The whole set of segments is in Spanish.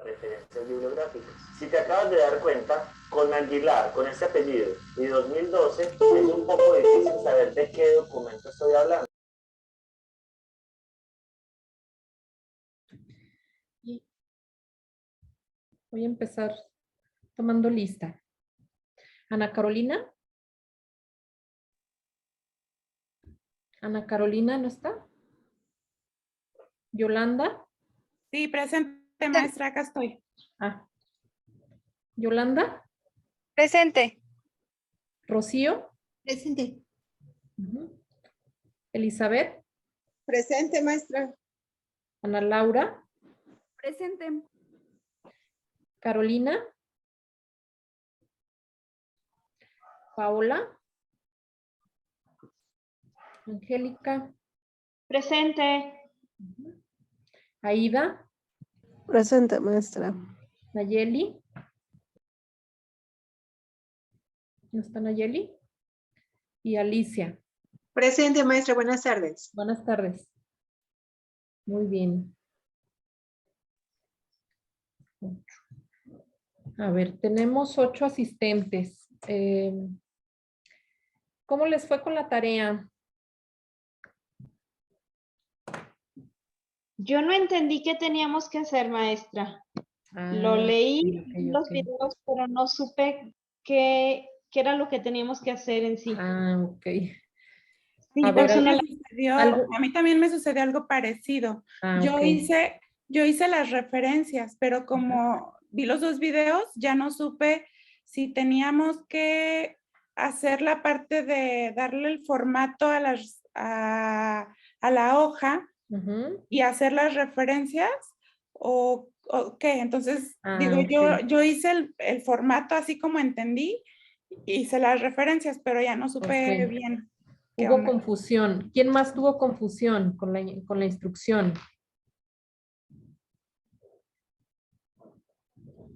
referencias bibliográficas. Si te acabas de dar cuenta, con Aguilar, con este apellido, y 2012, es un poco difícil saber de qué documento estoy hablando. Y voy a empezar tomando lista. Ana Carolina. Ana Carolina, ¿no está? Yolanda. Sí, presente, maestra, acá estoy. Ah. Yolanda. Presente. Rocío. Presente. Elizabeth. Presente, maestra. Ana Laura. Presente. Carolina. Paola. Angélica. Presente. Aida. Presente, maestra. Nayeli. ¿No está Nayeli? Y Alicia. Presente, maestra. Buenas tardes. Buenas tardes. Muy bien. A ver, tenemos 8 asistentes. ¿Cómo les fue con la tarea? Yo no entendí qué teníamos que hacer, maestra. Lo Ah, leí ok, en los ok. videos, pero no supe qué era lo que teníamos que hacer en sí. Ah, ok. Sí, A por ver, eso no A mí también me sucedió algo parecido. Ah, Yo ok. hice las referencias, pero como vi los 2 videos, ya no supe si teníamos que hacer la parte de darle el formato a la hoja y hacer las referencias o qué. Entonces, digo, ok. yo hice el formato así como entendí, hice las referencias, pero ya no supe Ok. bien qué Hubo onda. confusión. ¿Quién más tuvo confusión con la instrucción?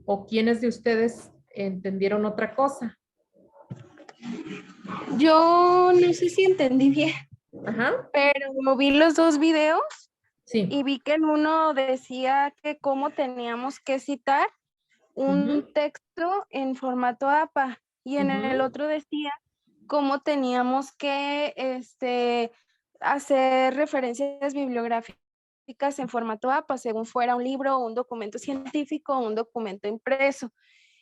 ¿O quiénes de ustedes entendieron otra cosa? Yo no sé si entendí bien, Ajá. pero vi los 2 videos Sí. y vi que en uno decía que cómo teníamos que citar un texto en formato APA y en el otro decía cómo teníamos que hacer referencias bibliográficas en formato APA, según fuera un libro, un documento científico o un documento impreso.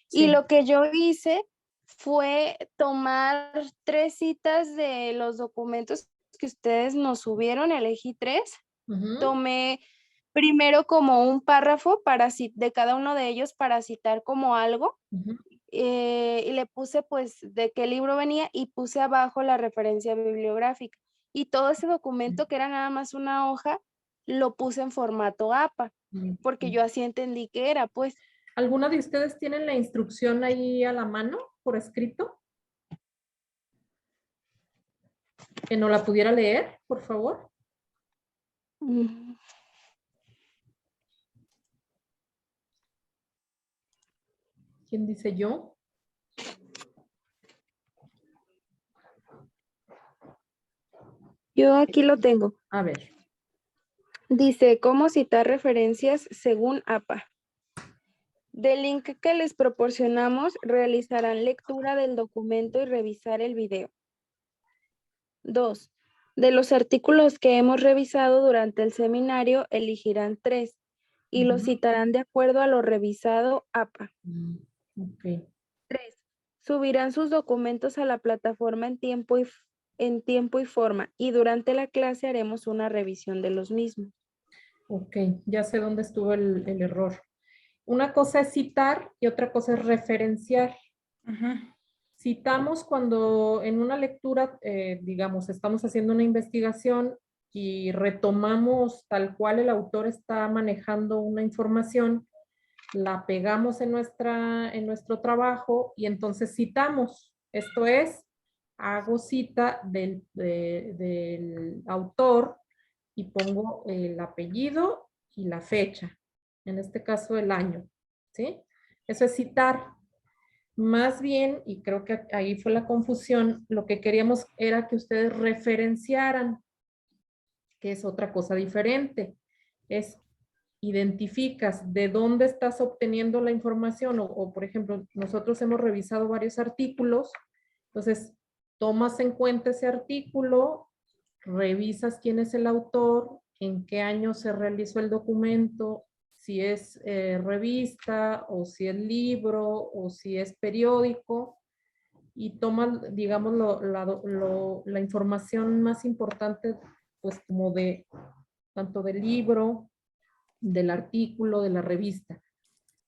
Sí. Y lo que yo hice fue tomar 3 citas de los documentos que ustedes nos subieron, elegí 3. Tomé primero como un párrafo de cada uno de ellos para citar como algo. Y le puse pues de qué libro venía y puse abajo la referencia bibliográfica. Y todo ese documento, que era nada más una hoja, lo puse en formato APA, porque yo así entendí que era, pues. ¿Alguna de ustedes tienen la instrucción ahí a la mano, por escrito? ¿Que no la pudiera leer, por favor? ¿Quién dice yo? Yo aquí lo tengo. A ver. Dice, ¿cómo citar referencias según APA? Del link que les proporcionamos, realizarán lectura del documento y revisar el video. 2. De los artículos que hemos revisado durante el seminario, elegirán 3 y los citarán de acuerdo a lo revisado APA. Ok. 3. Subirán sus documentos a la plataforma en tiempo y forma y durante la clase haremos una revisión de los mismos. Ok, ya sé dónde estuvo el error. Una cosa es citar y otra cosa es referenciar. Citamos cuando en una lectura, digamos, estamos haciendo una investigación y retomamos tal cual el autor está manejando una información, la pegamos en nuestro trabajo y entonces citamos. Esto es, hago cita del autor y pongo el apellido y la fecha, en este caso el año, ¿sí? Eso es citar. Más bien, y creo que ahí fue la confusión, lo que queríamos era que ustedes referenciaran, que es otra cosa diferente. Es identificas de dónde estás obteniendo la información o, por ejemplo, nosotros hemos revisado varios artículos, entonces tomas en cuenta ese artículo, revisas quién es el autor, en qué año se realizó el documento, si es revista o si es libro o si es periódico y tomas, digamos, la información más importante, pues como de tanto del libro, del artículo, de la revista.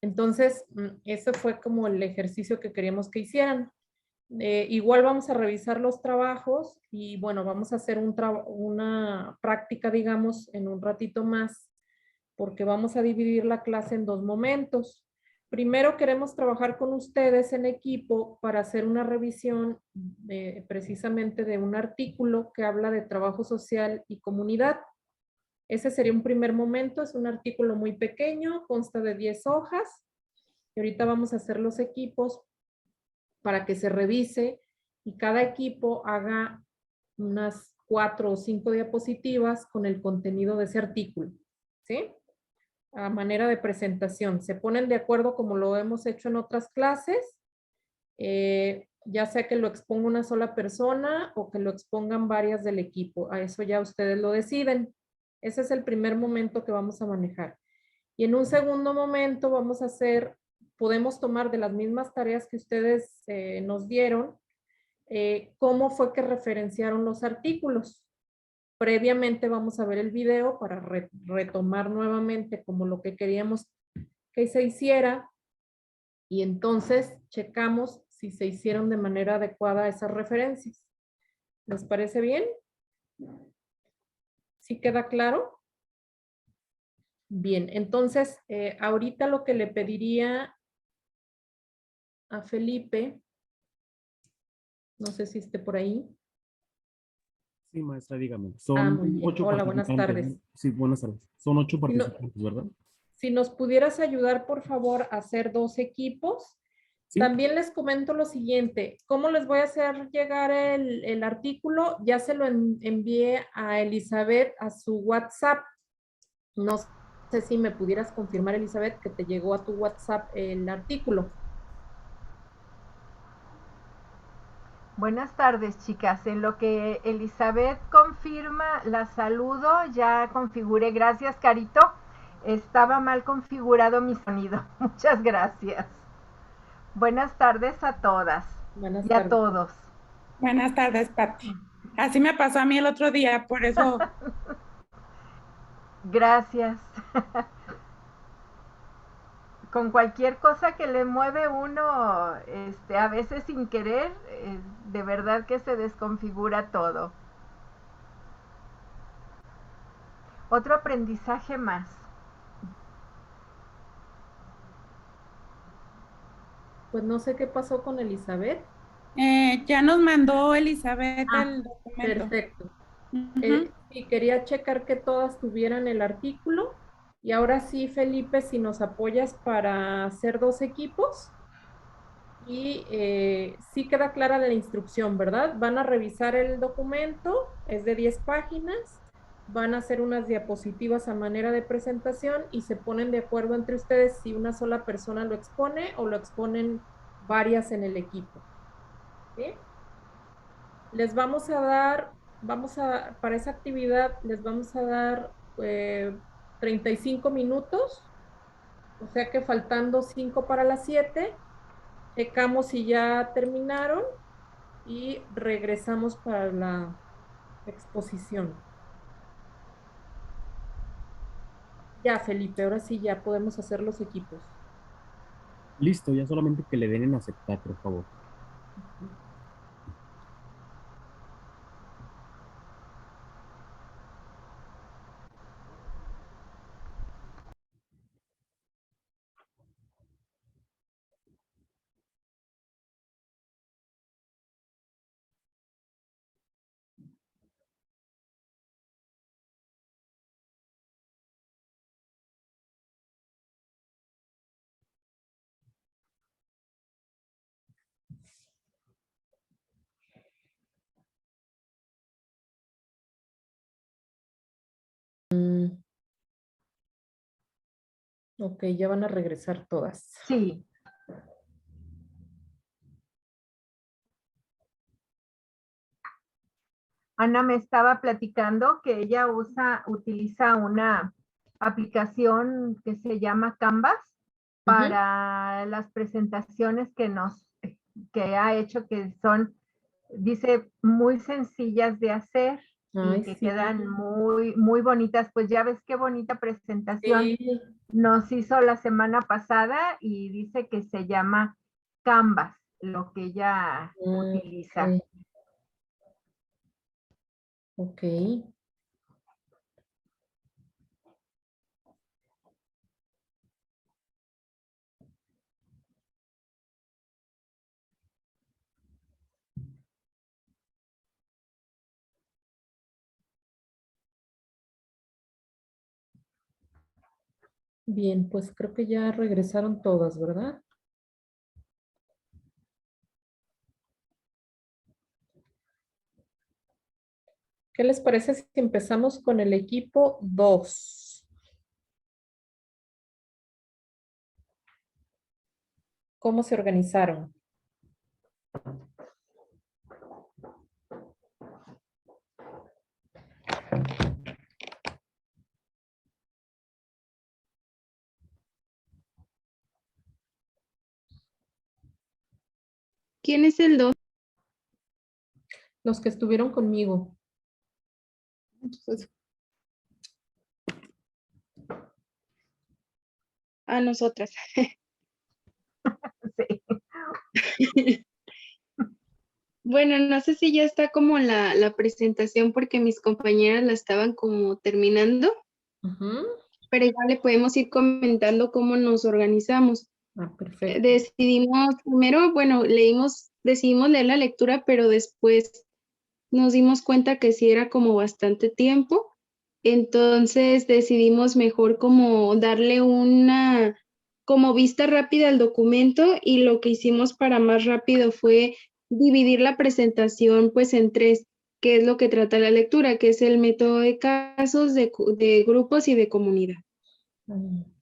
Entonces, ese fue como el ejercicio que queríamos que hicieran. Igual vamos a revisar los trabajos y bueno, vamos a hacer una práctica, digamos, en un ratito más, porque vamos a dividir la clase en dos momentos. Primero queremos trabajar con ustedes en equipo para hacer una revisión precisamente de un artículo que habla de trabajo social y comunidad. Ese sería un primer momento, es un artículo muy pequeño, consta de 10 hojas y ahorita vamos a hacer los equipos para que se revise y cada equipo haga unas 4 o 5 diapositivas con el contenido de ese artículo, ¿sí? A manera de presentación. Se ponen de acuerdo como lo hemos hecho en otras clases, ya sea que lo exponga una sola persona o que lo expongan varias del equipo. A eso ya ustedes lo deciden. Ese es el primer momento que vamos a manejar. Y en un segundo momento vamos a hacer, podemos tomar de las mismas tareas que ustedes nos dieron, cómo fue que referenciaron los artículos. Previamente vamos a ver el video para retomar nuevamente como lo que queríamos que se hiciera y entonces checamos si se hicieron de manera adecuada esas referencias. ¿Les parece bien? ¿Sí queda claro? Bien, entonces ahorita lo que le pediría a Felipe, no sé si esté por ahí. Sí, maestra, dígame. Son Muy bien. 8 Hola, buenas participantes. tardes. Sí, buenas tardes. Son 8 Si, no, participantes, ¿verdad? si nos pudieras ayudar, por favor, a hacer 2 equipos. Sí. También les comento lo siguiente. ¿Cómo les voy a hacer llegar el artículo? Ya se lo envié a Elizabeth a su WhatsApp. No sé si me pudieras confirmar, Elizabeth, que te llegó a tu WhatsApp el artículo. Buenas tardes, chicas. En lo que Elizabeth confirma, la saludo. Ya configuré. Gracias, Carito. Estaba mal configurado mi sonido. Muchas gracias. Buenas tardes a todas Buenas y tardes. a todos. Buenas tardes, Pati. Así me pasó a mí el otro día, por eso. Gracias. Con cualquier cosa que le mueve uno, a veces sin querer, de verdad que se desconfigura todo. Otro aprendizaje más. Pues no sé qué pasó con Elizabeth. Ya nos mandó Elizabeth el documento. Perfecto. Sí, quería checar que todas tuvieran el artículo. Y ahora sí, Felipe, si nos apoyas para hacer 2 equipos. Y sí queda clara la instrucción, ¿verdad? Van a revisar el documento, es de 10 páginas. Van a hacer unas diapositivas a manera de presentación y se ponen de acuerdo entre ustedes si una sola persona lo expone o lo exponen varias en el equipo. ¿Sí? Les vamos a dar, para esa actividad, les vamos a dar 35 minutos, o sea que faltando 5 para las 7, checamos si ya terminaron y regresamos para la exposición. Ya, Felipe, ahora sí ya podemos hacer los equipos. Listo, ya solamente que le den en aceptar, por favor. Ok, ya van a regresar todas. Sí. Ana me estaba platicando que ella utiliza una aplicación que se llama Canvas para las presentaciones que ha hecho, que son, dice, muy sencillas de hacer. Ay, y que sí. quedan muy, muy bonitas. Pues ya ves qué bonita presentación Sí. nos hizo la semana pasada y dice que se llama Canvas, lo que ella utiliza. Ok. Bien, pues creo que ya regresaron todas, ¿verdad? ¿Qué les parece si empezamos con el equipo 2? ¿Cómo se organizaron? ¿Quién es el 2? Los que estuvieron conmigo. A nosotras. Sí. Bueno, no sé si ya está como la presentación porque mis compañeras la estaban como terminando, pero igual le podemos ir comentando cómo nos organizamos. Perfecto. Decidimos, primero, bueno, decidimos leer la lectura, pero después nos dimos cuenta que sí era como bastante tiempo, entonces decidimos mejor como darle una como vista rápida al documento y lo que hicimos para más rápido fue dividir la presentación pues en 3, que es lo que trata la lectura, que es el método de casos, de grupos y de comunidad.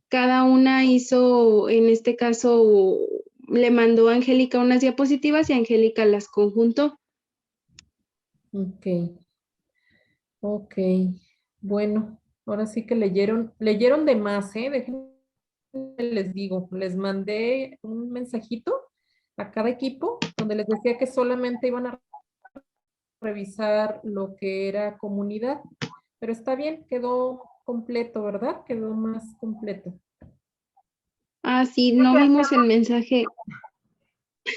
Cada una hizo, en este caso, le mandó a Angélica unas diapositivas y Angélica las conjuntó. Ok. Ok. Bueno, ahora sí que leyeron de más, ¿eh? Déjenme les digo, les mandé un mensajito a cada equipo donde les decía que solamente iban a revisar lo que era comunidad, pero está bien, quedó completo, ¿verdad? Quedó más completo. Ah, sí, no vimos el mensaje.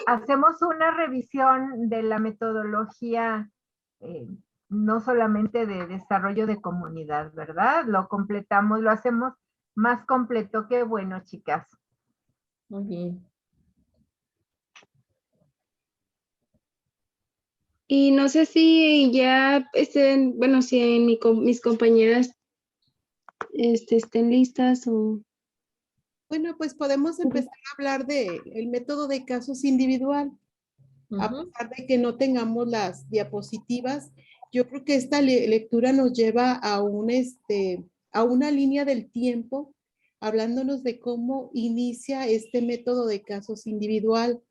Hacemos una revisión de la metodología, no solamente de desarrollo de comunidad, ¿verdad? Lo completamos, lo hacemos más completo. Qué bueno, chicas. Muy bien. Y no sé si ya estén, bueno, si en mis compañeras estén listas o... Bueno, pues podemos empezar a hablar del método de casos individual. A pesar de que no tengamos las diapositivas, yo creo que esta lectura nos lleva a una línea del tiempo, hablándonos de cómo inicia este método de casos individual.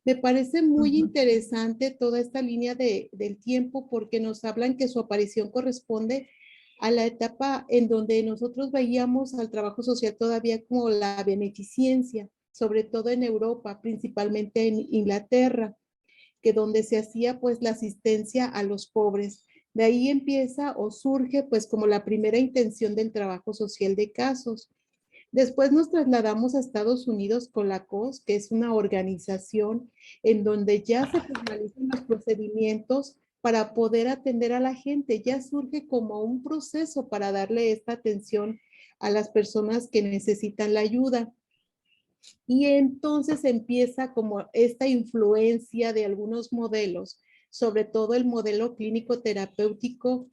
Me parece muy interesante toda esta línea del tiempo porque nos hablan que su aparición corresponde a la etapa en donde nosotros veíamos al trabajo social todavía como la beneficencia, sobre todo en Europa, principalmente en Inglaterra, que donde se hacía pues la asistencia a los pobres. De ahí empieza o surge pues como la primera intención del trabajo social de casos. Después nos trasladamos a Estados Unidos con la COS, que es una organización en donde ya se formalizan los procedimientos para poder atender a la gente. Ya surge como un proceso para darle esta atención a las personas que necesitan la ayuda. Y entonces empieza como esta influencia de algunos modelos, sobre todo el modelo clínico terapéutico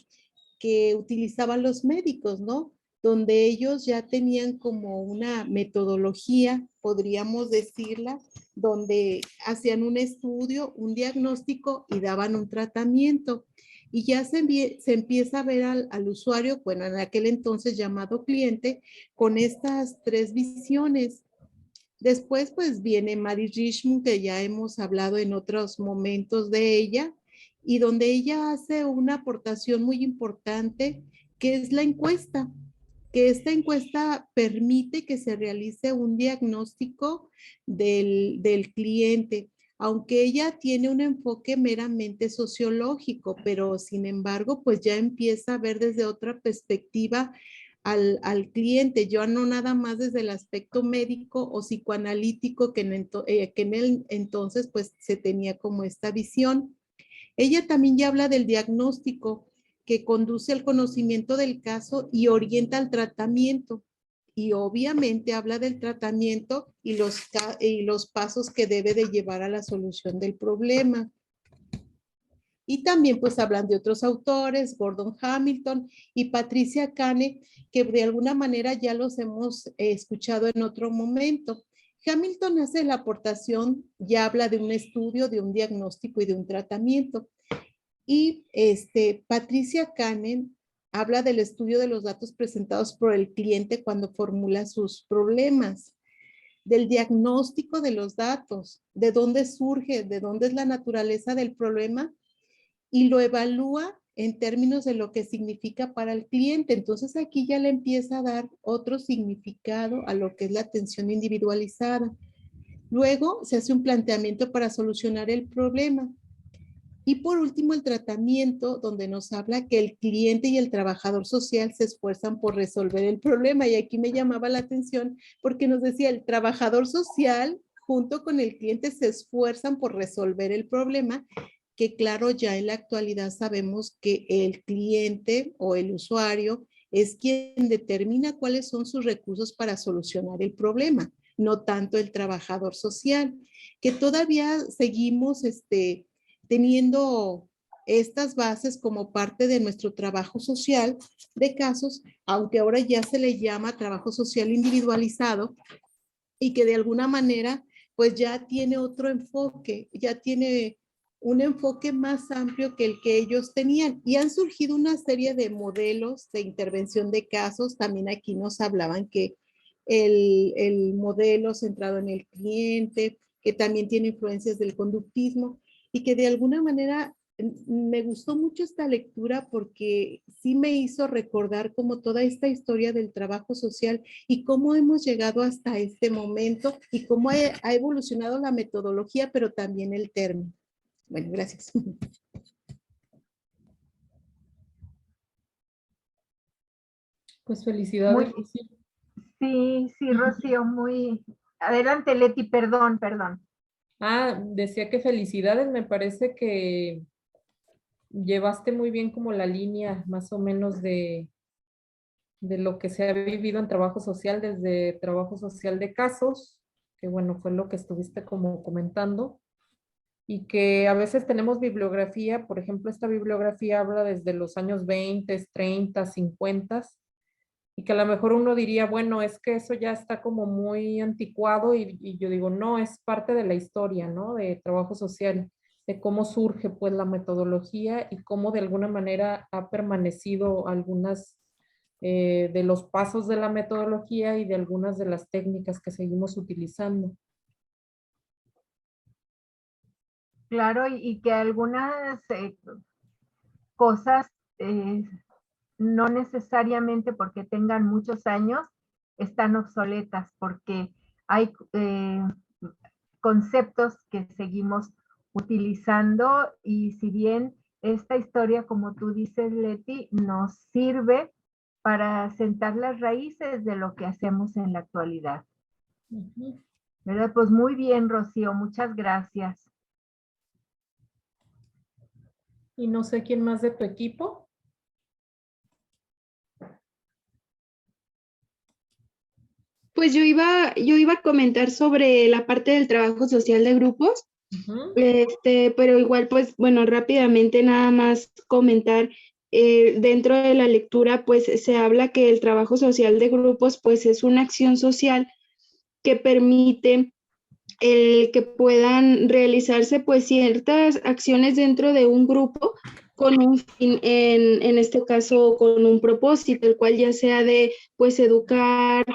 que utilizaban los médicos, ¿no? Donde ellos ya tenían como una metodología, podríamos decirla, donde hacían un estudio, un diagnóstico y daban un tratamiento. y ya se empieza a ver al usuario, bueno, en aquel entonces llamado cliente, con estas tres visiones. Después pues viene Mary Richmond, que ya hemos hablado en otros momentos de ella, y donde ella hace una aportación muy importante, que es la encuesta, que esta encuesta permite que se realice un diagnóstico del cliente, aunque ella tiene un enfoque meramente sociológico, pero sin embargo, pues ya empieza a ver desde otra perspectiva al cliente, yo no nada más desde el aspecto médico o psicoanalítico que en el entonces pues se tenía como esta visión. Ella también ya habla del diagnóstico que conduce al conocimiento del caso y orienta al tratamiento. Y obviamente habla del tratamiento y los pasos que debe de llevar a la solución del problema. Y también pues hablan de otros autores, Gordon Hamilton y Patricia Cane, que de alguna manera ya los hemos escuchado en otro momento. Hamilton hace la aportación, ya habla de un estudio, de un diagnóstico y de un tratamiento. Y Patricia Cane habla del estudio de los datos presentados por el cliente cuando formula sus problemas, del diagnóstico de los datos, de dónde surge, de dónde es la naturaleza del problema, y lo evalúa en términos de lo que significa para el cliente. Entonces aquí ya le empieza a dar otro significado a lo que es la atención individualizada. Luego se hace un planteamiento para solucionar el problema. Y por último, el tratamiento, donde nos habla que el cliente y el trabajador social se esfuerzan por resolver el problema. Y aquí me llamaba la atención porque nos decía, el trabajador social junto con el cliente se esfuerzan por resolver el problema, que claro, ya en la actualidad sabemos que el cliente o el usuario es quien determina cuáles son sus recursos para solucionar el problema, no tanto el trabajador social, que todavía seguimos teniendo estas bases como parte de nuestro trabajo social de casos, aunque ahora ya se le llama trabajo social individualizado y que de alguna manera pues ya tiene otro enfoque, ya tiene un enfoque más amplio que el que ellos tenían, y han surgido una serie de modelos de intervención de casos. También aquí nos hablaban que el modelo centrado en el cliente, que también tiene influencias del conductismo, y que de alguna manera me gustó mucho esta lectura porque sí me hizo recordar como toda esta historia del trabajo social y cómo hemos llegado hasta este momento y cómo ha evolucionado la metodología, pero también el término. Bueno, gracias. Pues felicidades. Sí, Rocío, muy... Adelante, Leti, perdón. Decía que felicidades, me parece que llevaste muy bien como la línea más o menos de lo que se ha vivido en trabajo social, desde trabajo social de casos, que bueno, fue lo que estuviste como comentando, y que a veces tenemos bibliografía, por ejemplo, esta bibliografía habla desde los años 20, 30, 50, y que a lo mejor uno diría, bueno, es que eso ya está como muy anticuado, y yo digo, no, es parte de la historia, ¿no? De trabajo social, de cómo surge pues la metodología y cómo de alguna manera ha permanecido algunas de los pasos de la metodología y de algunas de las técnicas que seguimos utilizando. Claro, y que algunas cosas no necesariamente porque tengan muchos años están obsoletas, porque hay conceptos que seguimos utilizando, y si bien esta historia, como tú dices, Leti, nos sirve para sentar las raíces de lo que hacemos en la actualidad. ¿Verdad? Pues muy bien, Rocío, muchas gracias. Y no sé quién más de tu equipo. Pues yo iba a comentar sobre la parte del trabajo social de grupos, pero igual, pues, bueno, rápidamente nada más comentar, dentro de la lectura, pues, se habla que el trabajo social de grupos, pues, es una acción social que permite el que puedan realizarse, pues, ciertas acciones dentro de un grupo con un fin, en este caso con un propósito, el cual ya sea de pues educar,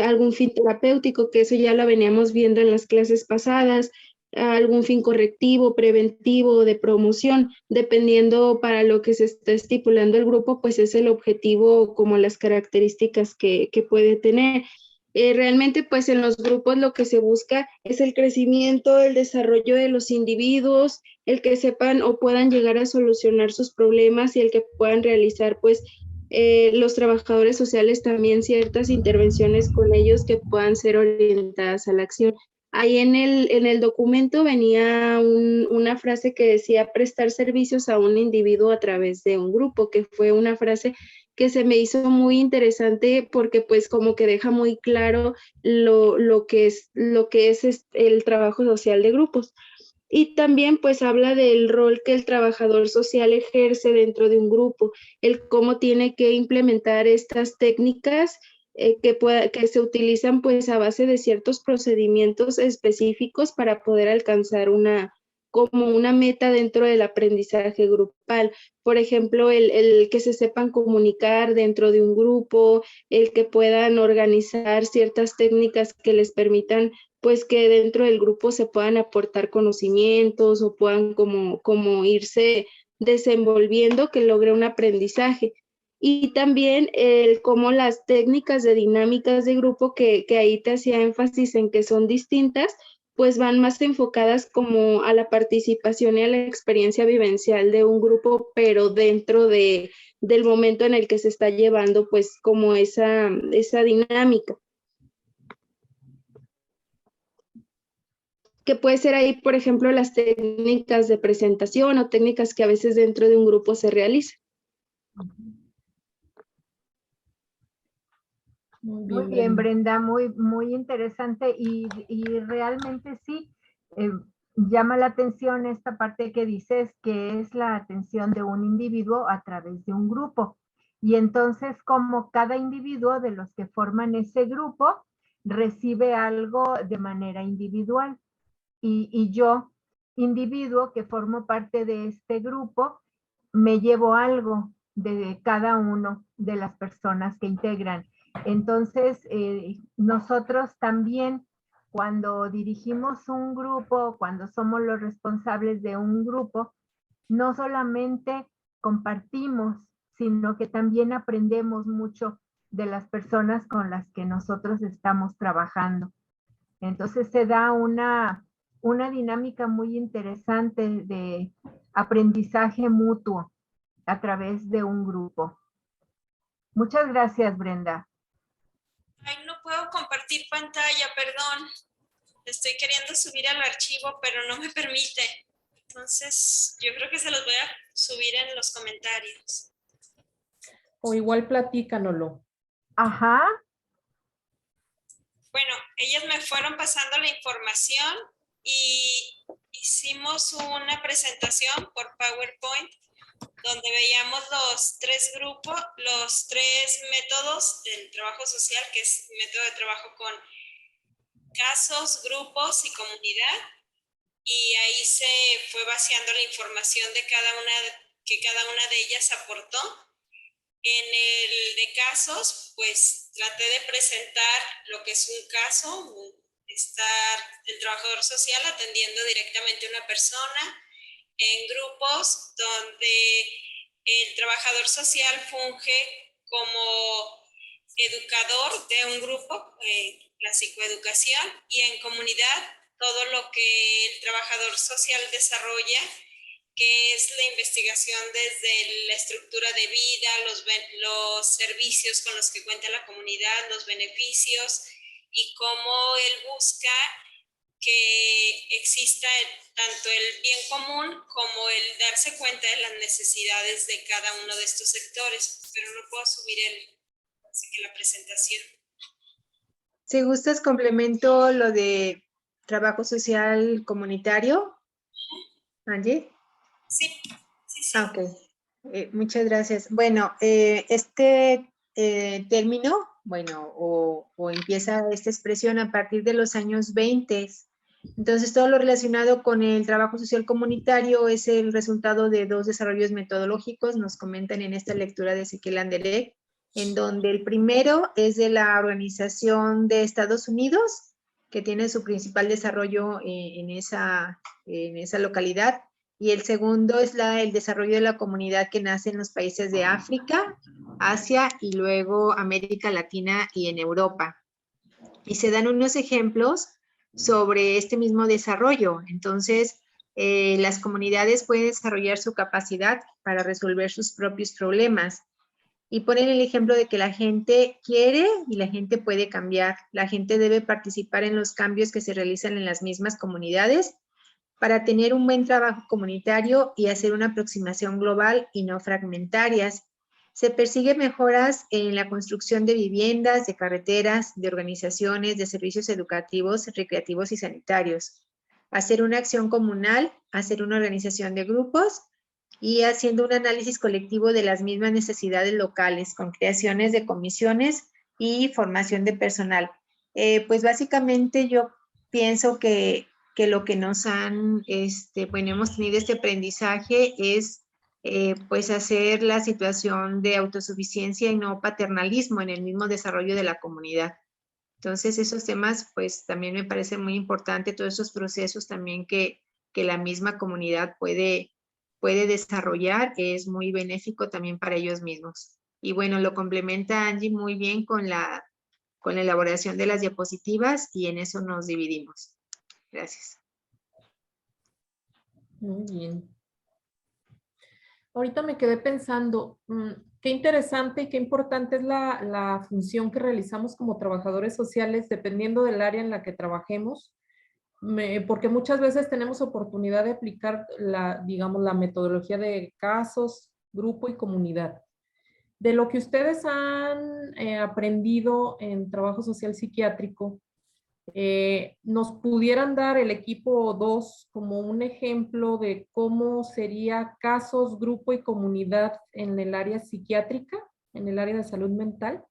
algún fin terapéutico, que eso ya lo veníamos viendo en las clases pasadas, algún fin correctivo, preventivo, de promoción, dependiendo para lo que se está estipulando el grupo, pues es el objetivo como las características que puede tener. Realmente pues en los grupos lo que se busca es el crecimiento, el desarrollo de los individuos, el que sepan o puedan llegar a solucionar sus problemas y el que puedan realizar pues los trabajadores sociales también ciertas intervenciones con ellos que puedan ser orientadas a la acción. Ahí en el documento venía una frase que decía prestar servicios a un individuo a través de un grupo, que fue una frase que se me hizo muy interesante porque pues como que deja muy claro lo que es el trabajo social de grupos. Y también pues habla del rol que el trabajador social ejerce dentro de un grupo, el cómo tiene que implementar estas técnicas que se utilizan pues a base de ciertos procedimientos específicos para poder alcanzar como una meta dentro del aprendizaje grupal. Por ejemplo, el que se sepan comunicar dentro de un grupo, el que puedan organizar ciertas técnicas que les permitan pues que dentro del grupo se puedan aportar conocimientos o puedan como irse desenvolviendo, que logre un aprendizaje. Y también como las técnicas de dinámicas de grupo que ahí te hacía énfasis en que son distintas, pues van más enfocadas como a la participación y a la experiencia vivencial de un grupo, pero dentro del momento en el que se está llevando pues como esa dinámica. Que puede ser ahí, por ejemplo, las técnicas de presentación o técnicas que a veces dentro de un grupo se realizan. Muy bien, Brenda, muy interesante y realmente sí, llama la atención esta parte que dices, que es la atención de un individuo a través de un grupo. Y entonces, como cada individuo de los que forman ese grupo recibe algo de manera individual. Y yo, individuo que formo parte de este grupo, me llevo algo de cada uno de las personas que integran. Entonces, nosotros también, cuando dirigimos un grupo, cuando somos los responsables de un grupo, no solamente compartimos, sino que también aprendemos mucho de las personas con las que nosotros estamos trabajando. Entonces se da una dinámica muy interesante de aprendizaje mutuo a través de un grupo. Muchas gracias, Brenda. Ay, no puedo compartir pantalla, perdón. Estoy queriendo subir al archivo, pero no me permite. Entonces, yo creo que se los voy a subir en los comentarios. O igual platícanoslo. Ajá. Bueno, ellas me fueron pasando la información y hicimos una presentación por PowerPoint donde veíamos los tres grupos, los tres métodos del trabajo social, que es método de trabajo con casos, grupos y comunidad. Y ahí se fue vaciando la información de que cada una de ellas aportó. En el de casos, pues traté de presentar lo que es un caso, estar el trabajador social atendiendo directamente a una persona, en grupos donde el trabajador social funge como educador de un grupo, la psicoeducación, y en comunidad todo lo que el trabajador social desarrolla, que es la investigación desde la estructura de vida, los servicios con los que cuenta la comunidad, los beneficios y cómo él busca que exista tanto el bien común como el darse cuenta de las necesidades de cada uno de estos sectores. Pero no puedo subir la presentación. Si gustas, complemento lo de trabajo social comunitario. Angie. Sí. Ah, ok. Muchas gracias. Bueno, este término, bueno, o empieza esta expresión a partir de los años 20 Entonces, todo lo relacionado con el trabajo social comunitario es el resultado de 2 desarrollos metodológicos, nos comentan en esta lectura de Ezequiel Anderlecht, en donde el primero es de la Organización de Estados Unidos, que tiene su principal desarrollo en esa localidad, y el segundo es el desarrollo de la comunidad que nace en los países de África, Asia y luego América Latina y en Europa. Y se dan unos ejemplos sobre este mismo desarrollo. Entonces, las comunidades pueden desarrollar su capacidad para resolver sus propios problemas. Y ponen el ejemplo de que la gente quiere y la gente puede cambiar. La gente debe participar en los cambios que se realizan en las mismas comunidades para tener un buen trabajo comunitario y hacer una aproximación global y no fragmentarias. Se persigue mejoras en la construcción de viviendas, de carreteras, de organizaciones, de servicios educativos, recreativos y sanitarios. Hacer una acción comunal, hacer una organización de grupos y haciendo un análisis colectivo de las mismas necesidades locales con creaciones de comisiones y formación de personal. Pues básicamente yo pienso que lo que nos han, hemos tenido este aprendizaje es pues hacer la situación de autosuficiencia y no paternalismo en el mismo desarrollo de la comunidad. Entonces esos temas pues también me parecen muy importantes, todos esos procesos también que la misma comunidad puede desarrollar, es muy benéfico también para ellos mismos. Y bueno, lo complementa Angie muy bien con la elaboración de las diapositivas y en eso nos dividimos. Gracias. Muy bien. Ahorita me quedé pensando, qué interesante y qué importante es la función que realizamos como trabajadores sociales dependiendo del área en la que trabajemos, porque muchas veces tenemos oportunidad de aplicar digamos, la metodología de casos, grupo y comunidad. De lo que ustedes han aprendido en trabajo social psiquiátrico, ¿nos pudieran dar el equipo 2 como un ejemplo de cómo sería casos, grupo y comunidad en el área psiquiátrica, en el área de salud mental?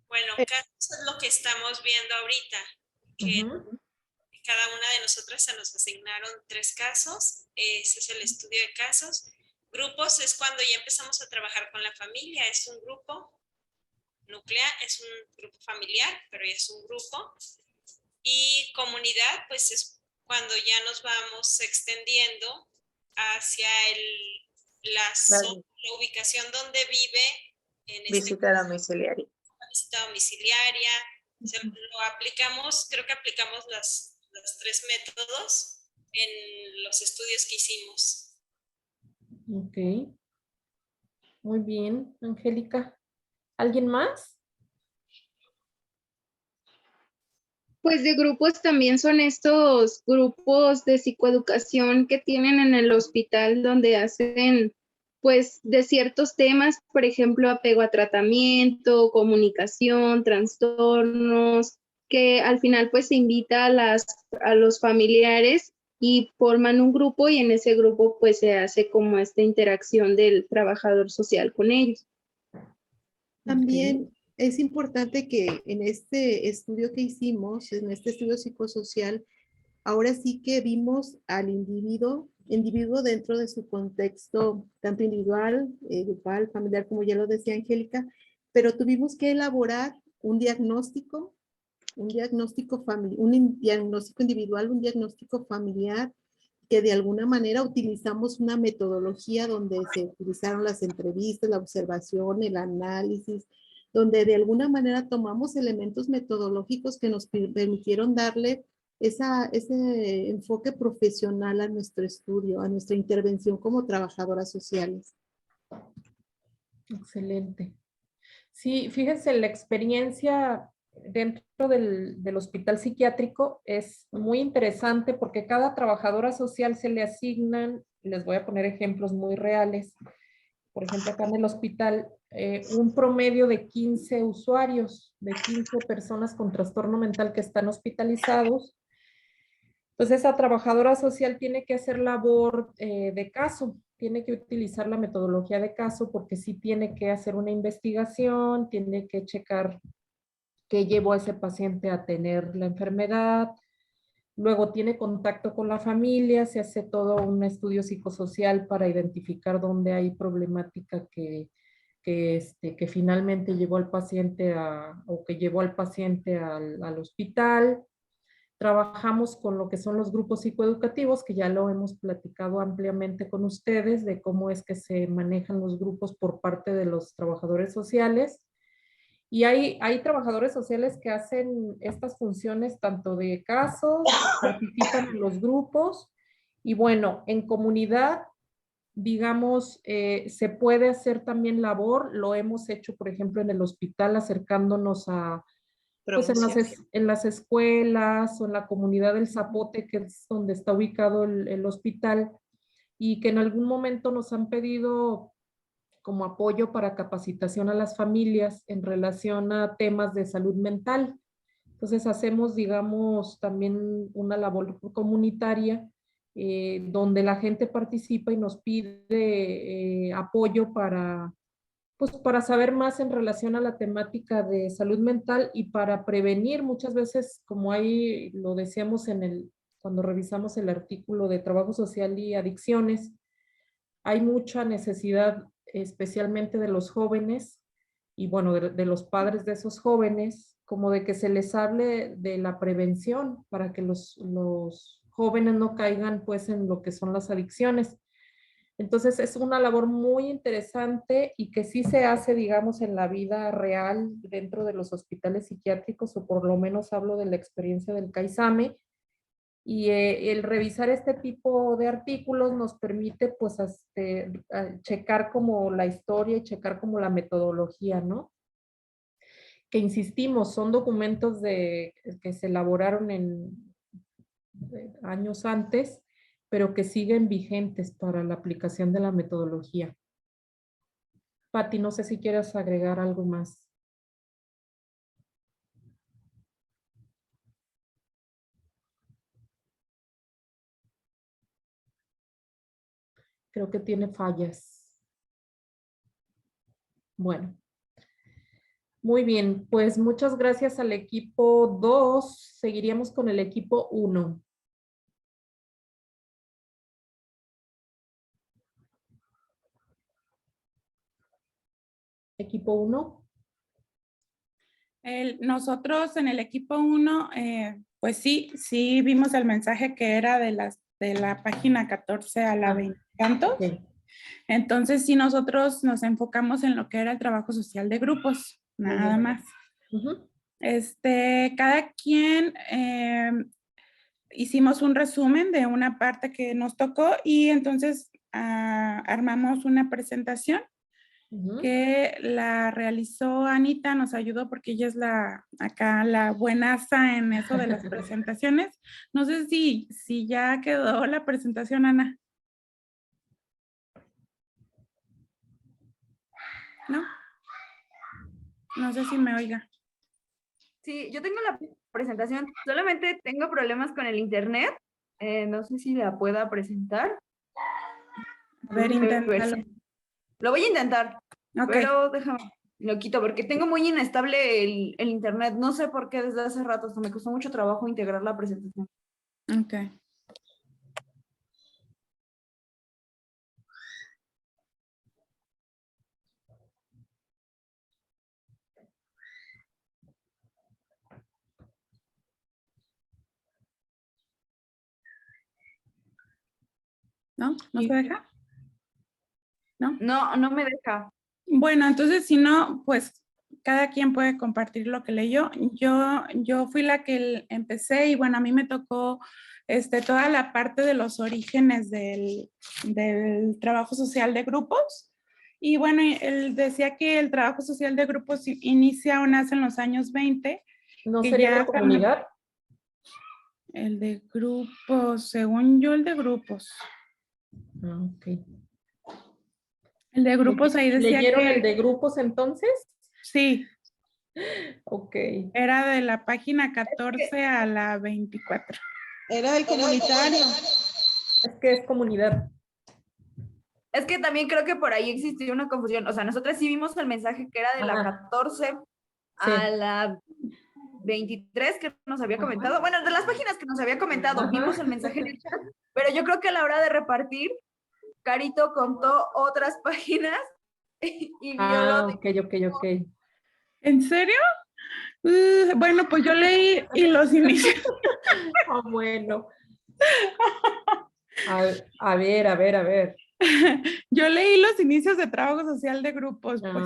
Bueno, casos es lo que estamos viendo ahorita, que cada una de nosotras se nos asignaron 3 casos, ese es el estudio de casos. Grupos es cuando ya empezamos a trabajar con la familia, es un grupo nuclear, es un grupo familiar, pero ya es un grupo. Y comunidad, pues es cuando ya nos vamos extendiendo hacia la ubicación donde vive. Visita domiciliaria. Visita domiciliaria. Lo aplicamos, creo que aplicamos los 3 métodos en los estudios que hicimos. Ok. Muy bien, Angélica. ¿Alguien más? Pues de grupos también son estos grupos de psicoeducación que tienen en el hospital donde hacen pues de ciertos temas, por ejemplo, apego a tratamiento, comunicación, trastornos, que al final pues se invita a los familiares y forman un grupo y en ese grupo pues se hace como esta interacción del trabajador social con ellos. También es importante que en este estudio que hicimos, en este estudio psicosocial, ahora sí que vimos al individuo dentro de su contexto, tanto individual, grupal, familiar, como ya lo decía Angélica, pero tuvimos que elaborar un diagnóstico individual, un diagnóstico familiar, que de alguna manera utilizamos una metodología donde se utilizaron las entrevistas, la observación, el análisis, donde de alguna manera tomamos elementos metodológicos que nos permitieron darle ese enfoque profesional a nuestro estudio, a nuestra intervención como trabajadoras sociales. Excelente. Sí, fíjense, la experiencia dentro del hospital psiquiátrico es muy interesante porque cada trabajadora social se le asignan, les voy a poner ejemplos muy reales, por ejemplo acá en el hospital, un promedio de 15 usuarios, de 15 personas con trastorno mental que están hospitalizados. Entonces esa trabajadora social tiene que hacer labor de caso, tiene que utilizar la metodología de caso porque sí tiene que hacer una investigación, tiene que checar qué llevó a ese paciente a tener la enfermedad. Luego tiene contacto con la familia, se hace todo un estudio psicosocial para identificar dónde hay problemática que finalmente llevó al paciente o que llevó al paciente al hospital. Trabajamos con lo que son los grupos psicoeducativos, que ya lo hemos platicado ampliamente con ustedes, de cómo es que se manejan los grupos por parte de los trabajadores sociales. Y hay trabajadores sociales que hacen estas funciones tanto de casos, participan en los grupos, y bueno, en comunidad, digamos, se puede hacer también labor. Lo hemos hecho, por ejemplo, en el hospital, acercándonos a pues en las escuelas o en la comunidad del Zapote, que es donde está ubicado el hospital, y que en algún momento nos han pedido como apoyo para capacitación a las familias en relación a temas de salud mental. Entonces hacemos, digamos, también una labor comunitaria donde la gente participa y nos pide apoyo pues para saber más en relación a la temática de salud mental y para prevenir. Muchas veces, como ahí lo decíamos cuando revisamos el artículo de trabajo social y adicciones, hay mucha necesidad, especialmente de los jóvenes y bueno, de los padres de esos jóvenes, como de que se les hable de la prevención para que los jóvenes no caigan pues en lo que son las adicciones. Entonces es una labor muy interesante y que sí se hace, digamos, en la vida real dentro de los hospitales psiquiátricos, o por lo menos hablo de la experiencia del CAISAME. Y el revisar este tipo de artículos nos permite pues checar como la historia y checar como la metodología, ¿no? Que insistimos, son documentos que se elaboraron años antes, pero que siguen vigentes para la aplicación de la metodología. Pati, no sé si quieres agregar algo más. Creo que tiene fallas. Bueno. Muy bien, pues muchas gracias al equipo 2. Seguiríamos con el equipo 1. Equipo 1. Nosotros en el equipo 1, pues sí vimos el mensaje que era de la página 14 a la 20 tantos. Okay. Entonces sí, nosotros nos enfocamos en lo que era el trabajo social de grupos, nada más. Cada quien hicimos un resumen de una parte que nos tocó y entonces armamos una presentación que la realizó Anita, nos ayudó porque ella es la buenaza en eso de las presentaciones. No sé si ya quedó la presentación, Ana. ¿No? No sé si me oiga. Sí, yo tengo la presentación, solamente tengo problemas con el internet. No sé si la pueda presentar. A ver, inténtalo. Lo voy a intentar, okay. Pero déjame, lo quito porque tengo muy inestable el internet. No sé por qué desde hace rato, me costó mucho trabajo integrar la presentación. Ok. ¿No? ¿No se deja? No me deja. Bueno, entonces si no, pues cada quien puede compartir lo que leyó. Yo fui la que empecé y bueno, a mí me tocó toda la parte de los orígenes del trabajo social de grupos. Y bueno, él decía que el trabajo social de grupos inicia o nace en los años 20. ¿No sería la comunidad? El de grupos, según yo, el de grupos. Ah, ok. El de grupos ahí decía ¿Leyeron el de grupos entonces? Sí. Ok. Era de la página 14 a la 24. Era del comunitario. Es que es comunidad. Es que también creo que por ahí existió una confusión. O sea, nosotros sí vimos el mensaje que era de la 14 a la 23 que nos había comentado. Bueno, de las páginas que nos había comentado, vimos el mensaje en el chat, pero yo creo que a la hora de repartir, Carito contó otras páginas y vio lo de... ok. ¿En serio? Bueno, pues yo leí y los inicios. Bueno. A ver. Yo leí los inicios de trabajo social de grupos, pues.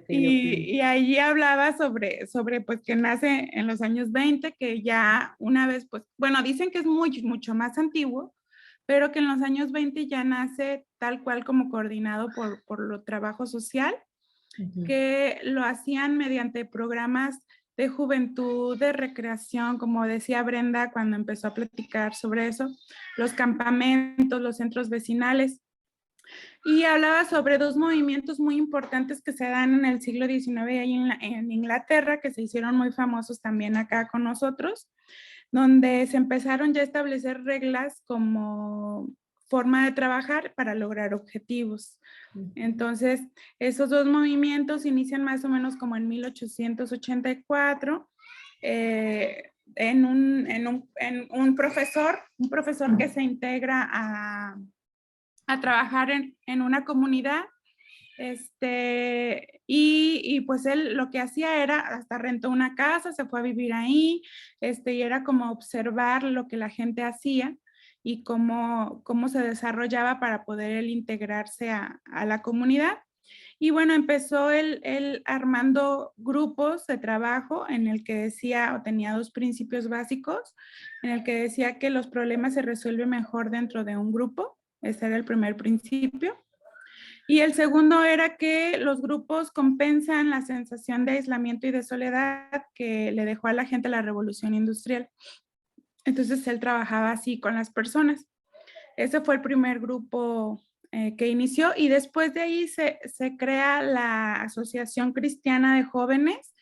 Y allí hablaba sobre pues que nace en los años 20, que ya una vez, pues, bueno, dicen que es mucho más antiguo, pero que en los años 20 ya nace tal cual como coordinado por lo trabajo social, que lo hacían mediante programas de juventud, de recreación, como decía Brenda cuando empezó a platicar sobre eso, los campamentos, los centros vecinales. Y hablaba sobre dos movimientos muy importantes que se dan en el siglo XIX ahí en Inglaterra, que se hicieron muy famosos también acá con nosotros, donde se empezaron ya a establecer reglas como forma de trabajar para lograr objetivos. Entonces, esos dos movimientos inician más o menos como en 1884, en un profesor que se integra a trabajar en una comunidad, y pues él lo que hacía era, hasta rentó una casa, se fue a vivir ahí, y era como observar lo que la gente hacía y cómo se desarrollaba para poder él integrarse a la comunidad. Y bueno, empezó él armando grupos de trabajo en el que decía, o tenía dos principios básicos, en el que decía que los problemas se resuelven mejor dentro de un grupo. Ese era el primer principio. Y el segundo era que los grupos compensan la sensación de aislamiento y de soledad que le dejó a la gente la revolución industrial. Entonces él trabajaba así con las personas. Ese fue el primer grupo que inició, y después de ahí se crea la Asociación Cristiana de Jóvenes,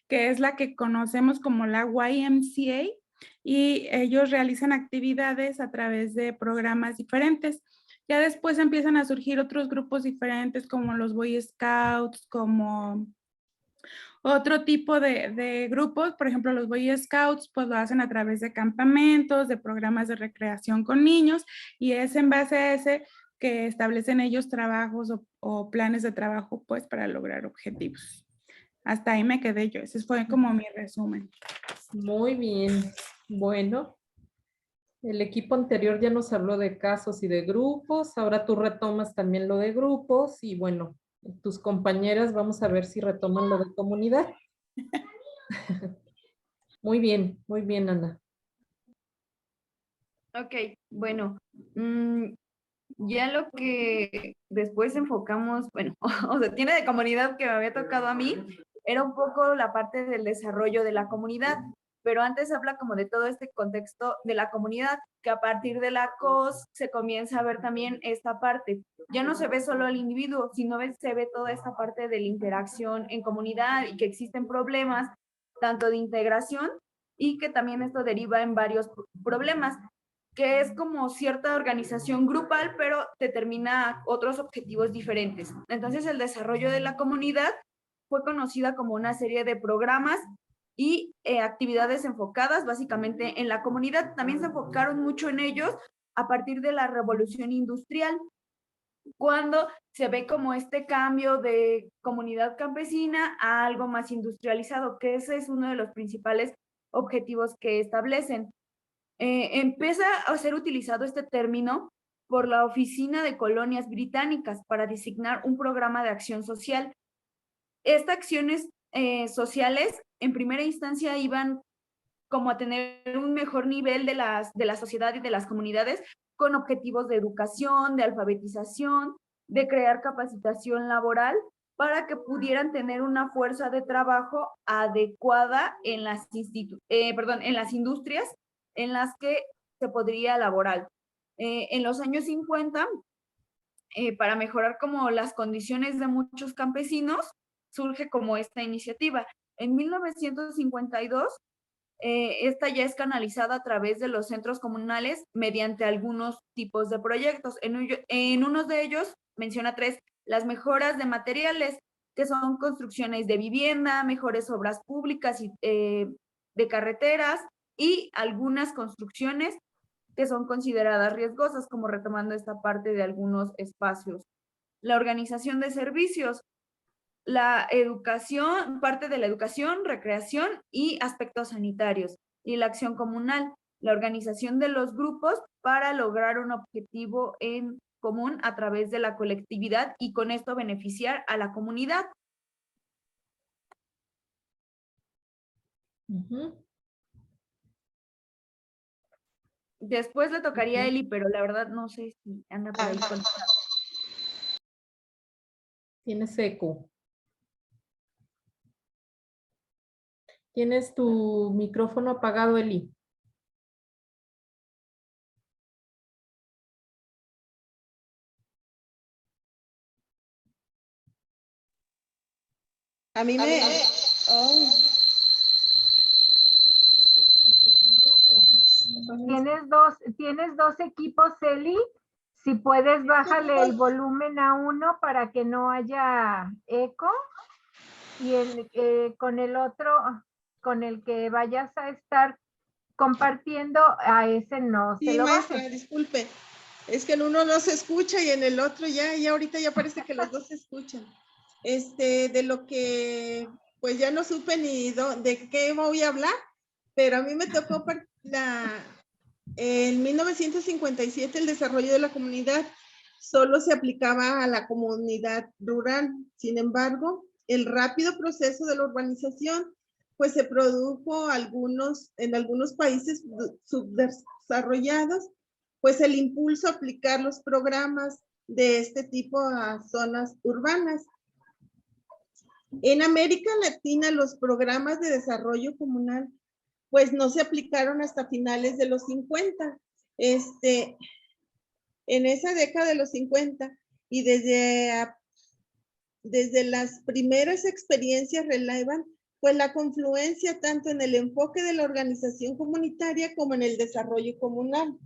que es la que conocemos como la YMCA, y ellos realizan actividades a través de programas diferentes. Ya después empiezan a surgir otros grupos diferentes como los Boy Scouts, como otro tipo de grupos. Por ejemplo, los Boy Scouts pues lo hacen a través de campamentos, de programas de recreación con niños, y es en base a ese que establecen ellos trabajos o planes de trabajo pues para lograr objetivos. Hasta ahí me quedé yo. Ese fue como mi resumen. Muy bien. Bueno, el equipo anterior ya nos habló de casos y de grupos. Ahora tú retomas también lo de grupos y bueno, tus compañeras vamos a ver si retoman lo de comunidad. Muy bien, Ana. Ok, bueno, ya lo que después enfocamos, bueno, o sea, tiene de comunidad que me había tocado a mí, era un poco la parte del desarrollo de la comunidad, pero antes habla como de todo este contexto de la comunidad, que a partir de la COS se comienza a ver también esta parte. Ya no se ve solo el individuo, sino se ve toda esta parte de la interacción en comunidad y que existen problemas tanto de integración y que también esto deriva en varios problemas, que es como cierta organización grupal, pero determina otros objetivos diferentes. Entonces, el desarrollo de la comunidad fue conocida como una serie de programas y actividades enfocadas básicamente en la comunidad. También se enfocaron mucho en ellos a partir de la revolución industrial, cuando se ve como este cambio de comunidad campesina a algo más industrializado, que ese es uno de los principales objetivos que establecen. Empieza a ser utilizado este término por la Oficina de Colonias Británicas para designar un programa de acción social. Estas acciones sociales en primera instancia iban como a tener un mejor nivel de la sociedad y de las comunidades, con objetivos de educación, de alfabetización, de crear capacitación laboral para que pudieran tener una fuerza de trabajo adecuada en las industrias en las que se podría laborar. En los años 50, para mejorar como las condiciones de muchos campesinos, surge como esta iniciativa. En 1952 esta ya es canalizada a través de los centros comunales mediante algunos tipos de proyectos. En uno de ellos menciona 3, las mejoras de materiales, que son construcciones de vivienda, mejores obras públicas y de carreteras, y algunas construcciones que son consideradas riesgosas, como retomando esta parte de algunos espacios. La organización de servicios, la educación, parte de la educación, recreación y aspectos sanitarios. Y la acción comunal, la organización de los grupos para lograr un objetivo en común a través de la colectividad y con esto beneficiar a la comunidad. Después le tocaría a Eli, pero la verdad no sé si anda por ahí conectado. Tienes eco. Tienes tu micrófono apagado, Eli. A mí me... Tienes dos equipos, Eli. Si puedes, bájale el volumen a uno para que no haya eco. Y con el otro, con el que vayas a estar compartiendo, a ese no se lo maestra, bajes. disculpe. Es que en uno no se escucha y en el otro ya ahorita ya parece que los dos se escuchan. De lo que, pues ya no supe ni de qué voy a hablar, pero a mí me tocó en 1957 el desarrollo de la comunidad solo se aplicaba a la comunidad rural. Sin embargo, el rápido proceso de la urbanización, pues se produjo en algunos países subdesarrollados, pues el impulso a aplicar los programas de este tipo a zonas urbanas. En América Latina, los programas de desarrollo comunal, pues no se aplicaron hasta finales de los 50. En esa década de los 50 y desde las primeras experiencias relevan pues la confluencia tanto en el enfoque de la organización comunitaria como en el desarrollo comunal.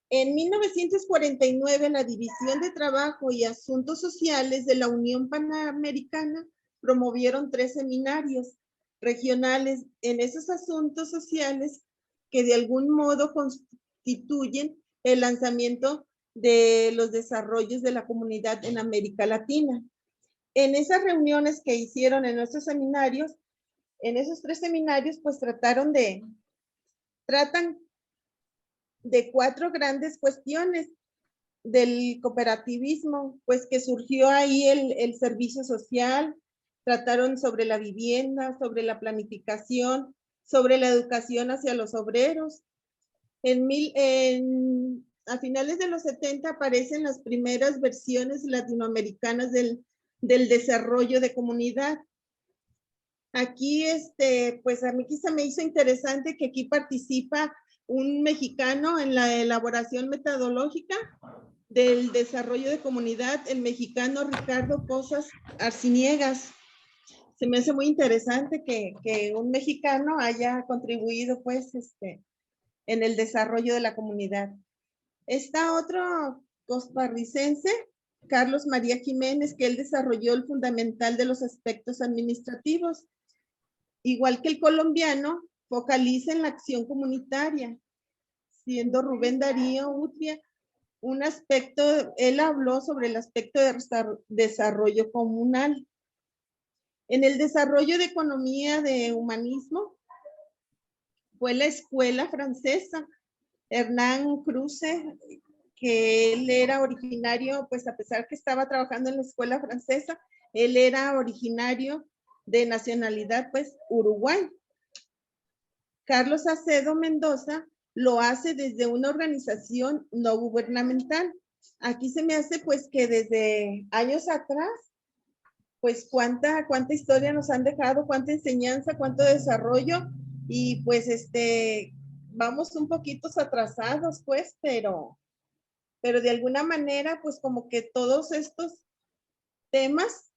En 1949, la División de Trabajo y Asuntos Sociales de la Unión Panamericana promovieron 3 seminarios regionales en esos asuntos sociales que de algún modo constituyen el lanzamiento de los desarrollos de la comunidad en América Latina. En esas reuniones que hicieron en nuestros seminarios, en esos 3 seminarios, pues tratan de 4 grandes cuestiones del cooperativismo, pues que surgió ahí el servicio social, trataron sobre la vivienda, sobre la planificación, sobre la educación hacia los obreros. A finales de los 70 aparecen las primeras versiones latinoamericanas del desarrollo de comunidad. Aquí, pues a mí quizá me hizo interesante que aquí participa un mexicano en la elaboración metodológica del desarrollo de comunidad, el mexicano Ricardo Posas Arciniegas. Se me hace muy interesante que un mexicano haya contribuido, pues, en el desarrollo de la comunidad. Está otro costarricense, Carlos María Jiménez, que él desarrolló el fundamental de los aspectos administrativos. Igual que el colombiano, focaliza en la acción comunitaria, siendo Rubén Darío Utria un aspecto, él habló sobre el aspecto de desarrollo comunal. En el desarrollo de economía de humanismo, fue la escuela francesa, Hernán Cruce, que él era originario, pues a pesar que estaba trabajando en la escuela francesa, él era originario de nacionalidad, pues, Uruguay. Carlos Acedo Mendoza lo hace desde una organización no gubernamental. Aquí se me hace, pues, que desde años atrás, pues, cuánta historia nos han dejado, cuánta enseñanza, cuánto desarrollo, y pues, vamos un poquito atrasados, pues, pero de alguna manera, pues, como que todos estos temas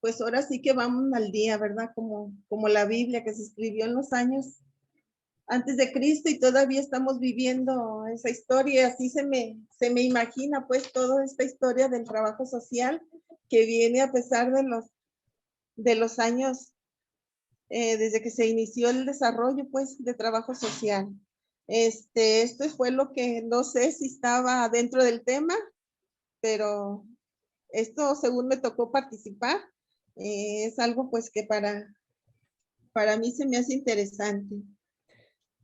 pues ahora sí que vamos al día, ¿verdad? Como la Biblia que se escribió en los años antes de Cristo y todavía estamos viviendo esa historia. Así se me imagina pues toda esta historia del trabajo social que viene a pesar de los años desde que se inició el desarrollo pues de trabajo social. Esto fue lo que no sé si estaba dentro del tema, pero esto según me tocó participar, es algo pues que para mí se me hace interesante.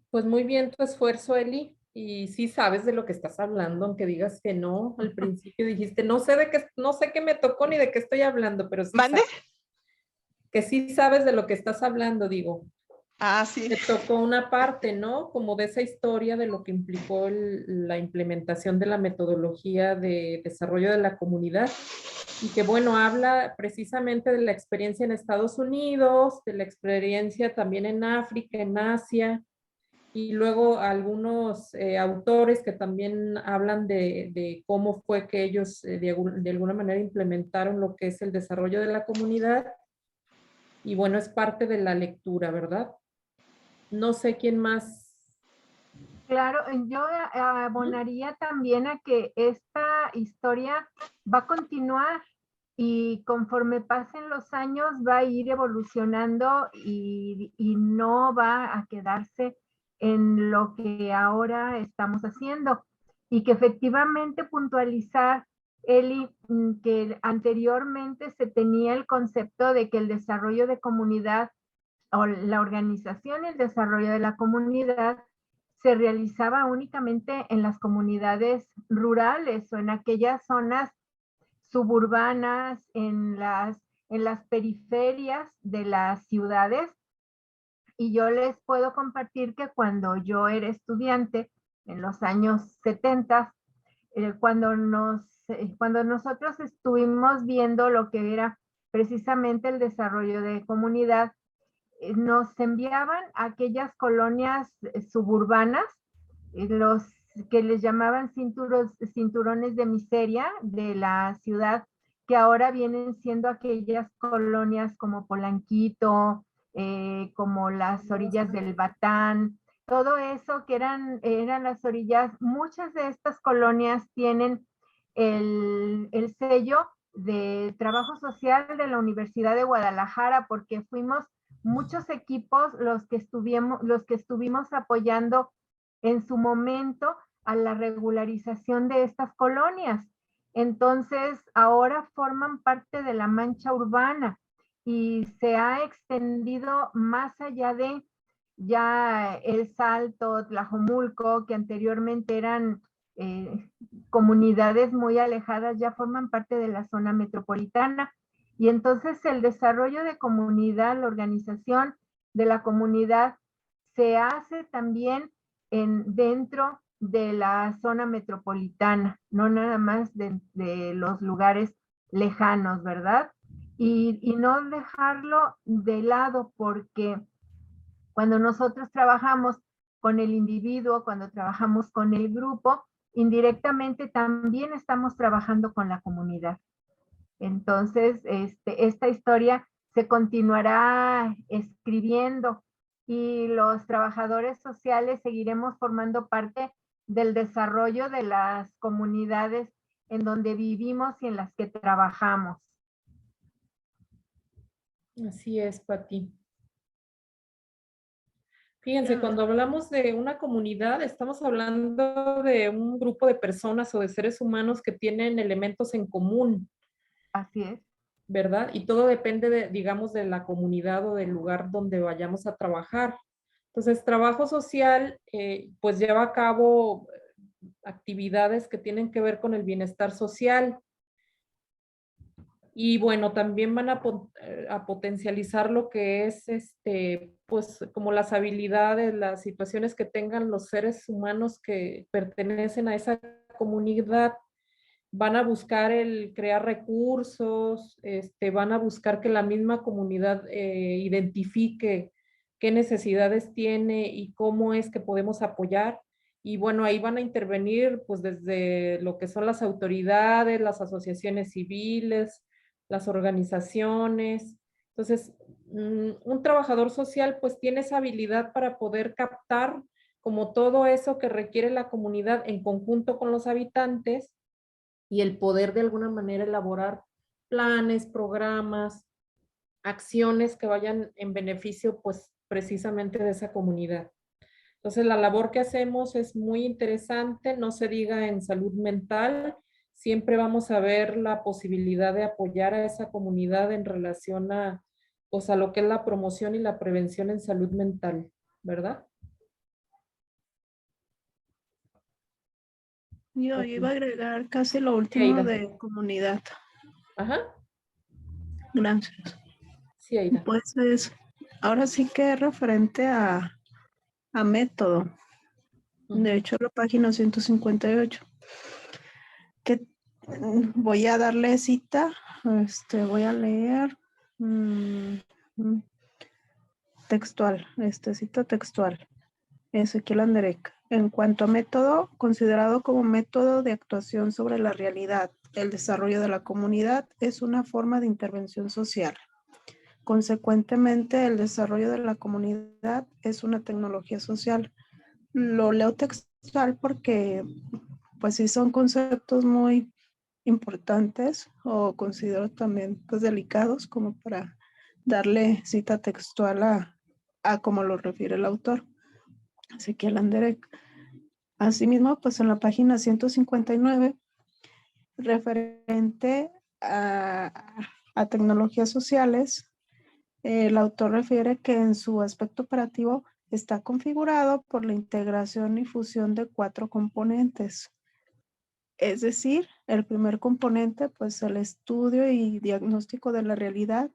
Pues muy bien tu esfuerzo, Eli, y sí sabes de lo que estás hablando, aunque digas que no. Al principio dijiste, no sé qué me tocó ni de qué estoy hablando, pero sí ¿Mande? sabes, que sí sabes de lo que estás hablando, digo. Ah, sí. Te tocó una parte, ¿no? Como de esa historia de lo que implicó la implementación de la metodología de desarrollo de la comunidad. Y que bueno, habla precisamente de la experiencia en Estados Unidos, de la experiencia también en África, en Asia, y luego algunos autores que también hablan de cómo fue que ellos de alguna manera implementaron lo que es el desarrollo de la comunidad. Y bueno, es parte de la lectura, ¿verdad? No sé quién más. Claro, yo abonaría también a que esta historia va a continuar y conforme pasen los años va a ir evolucionando y no va a quedarse en lo que ahora estamos haciendo. Y que efectivamente puntualizar, Eli, que anteriormente se tenía el concepto de que el desarrollo de comunidad o la organización y el desarrollo de la comunidad se realizaba únicamente en las comunidades rurales o en aquellas zonas suburbanas, en las periferias de las ciudades. Y yo les puedo compartir que cuando yo era estudiante, en los años 70, cuando nosotros estuvimos viendo lo que era precisamente el desarrollo de comunidad, nos enviaban a aquellas colonias suburbanas, los que les llamaban cinturones de miseria de la ciudad, que ahora vienen siendo aquellas colonias como Polanquito, como las orillas del Batán, todo eso que eran las orillas. Muchas de estas colonias tienen el sello de trabajo social de la Universidad de Guadalajara, porque fuimos muchos equipos los que estuvimos apoyando en su momento a la regularización de estas colonias. Entonces, ahora forman parte de la mancha urbana y se ha extendido más allá de ya El Salto, Tlajomulco, que anteriormente eran comunidades muy alejadas, ya forman parte de la zona metropolitana. Y entonces el desarrollo de comunidad, la organización de la comunidad se hace también dentro de la zona metropolitana, no nada más de los lugares lejanos, ¿verdad? Y no dejarlo de lado, porque cuando nosotros trabajamos con el individuo, cuando trabajamos con el grupo, indirectamente también estamos trabajando con la comunidad. Entonces, esta historia se continuará escribiendo y los trabajadores sociales seguiremos formando parte del desarrollo de las comunidades en donde vivimos y en las que trabajamos. Así es, Pati. Fíjense, cuando hablamos de una comunidad, estamos hablando de un grupo de personas o de seres humanos que tienen elementos en común. Así es. ¿Verdad? Y todo depende digamos, de la comunidad o del lugar donde vayamos a trabajar. Entonces, trabajo social, pues lleva a cabo actividades que tienen que ver con el bienestar social. Y bueno, también van a potencializar lo que es, pues como las habilidades, las situaciones que tengan los seres humanos que pertenecen a esa comunidad. Van a buscar el crear recursos, van a buscar que la misma comunidad identifique qué necesidades tiene y cómo es que podemos apoyar. Y bueno, ahí van a intervenir pues desde lo que son las autoridades, las asociaciones civiles, las organizaciones. Entonces, un trabajador social pues tiene esa habilidad para poder captar como todo eso que requiere la comunidad en conjunto con los habitantes y el poder de alguna manera elaborar planes, programas, acciones que vayan en beneficio pues precisamente de esa comunidad. Entonces la labor que hacemos es muy interesante, no se diga en salud mental, siempre vamos a ver la posibilidad de apoyar a esa comunidad en relación a, pues, a lo que es la promoción y la prevención en salud mental, ¿verdad? Yo iba a agregar casi lo último Aida. de comunidad. Ajá. Gracias. Sí, Aida. Pues ahora sí que es referente a método. De hecho, la página 158. Que voy a darle cita. Voy a leer textual. Cita textual. Ezequiel Anderek. En cuanto a método, considerado como método de actuación sobre la realidad, el desarrollo de la comunidad es una forma de intervención social. Consecuentemente, el desarrollo de la comunidad es una tecnología social. Lo leo textual porque, pues sí, son conceptos muy importantes o considero también, pues, delicados como para darle cita textual a como lo refiere el autor. Ezequiel Anderek. Asimismo, pues en la página 159, referente a tecnologías sociales, el autor refiere que en su aspecto operativo está configurado por la integración y fusión de 4 componentes. Es decir, el primer componente, pues el estudio y diagnóstico de la realidad.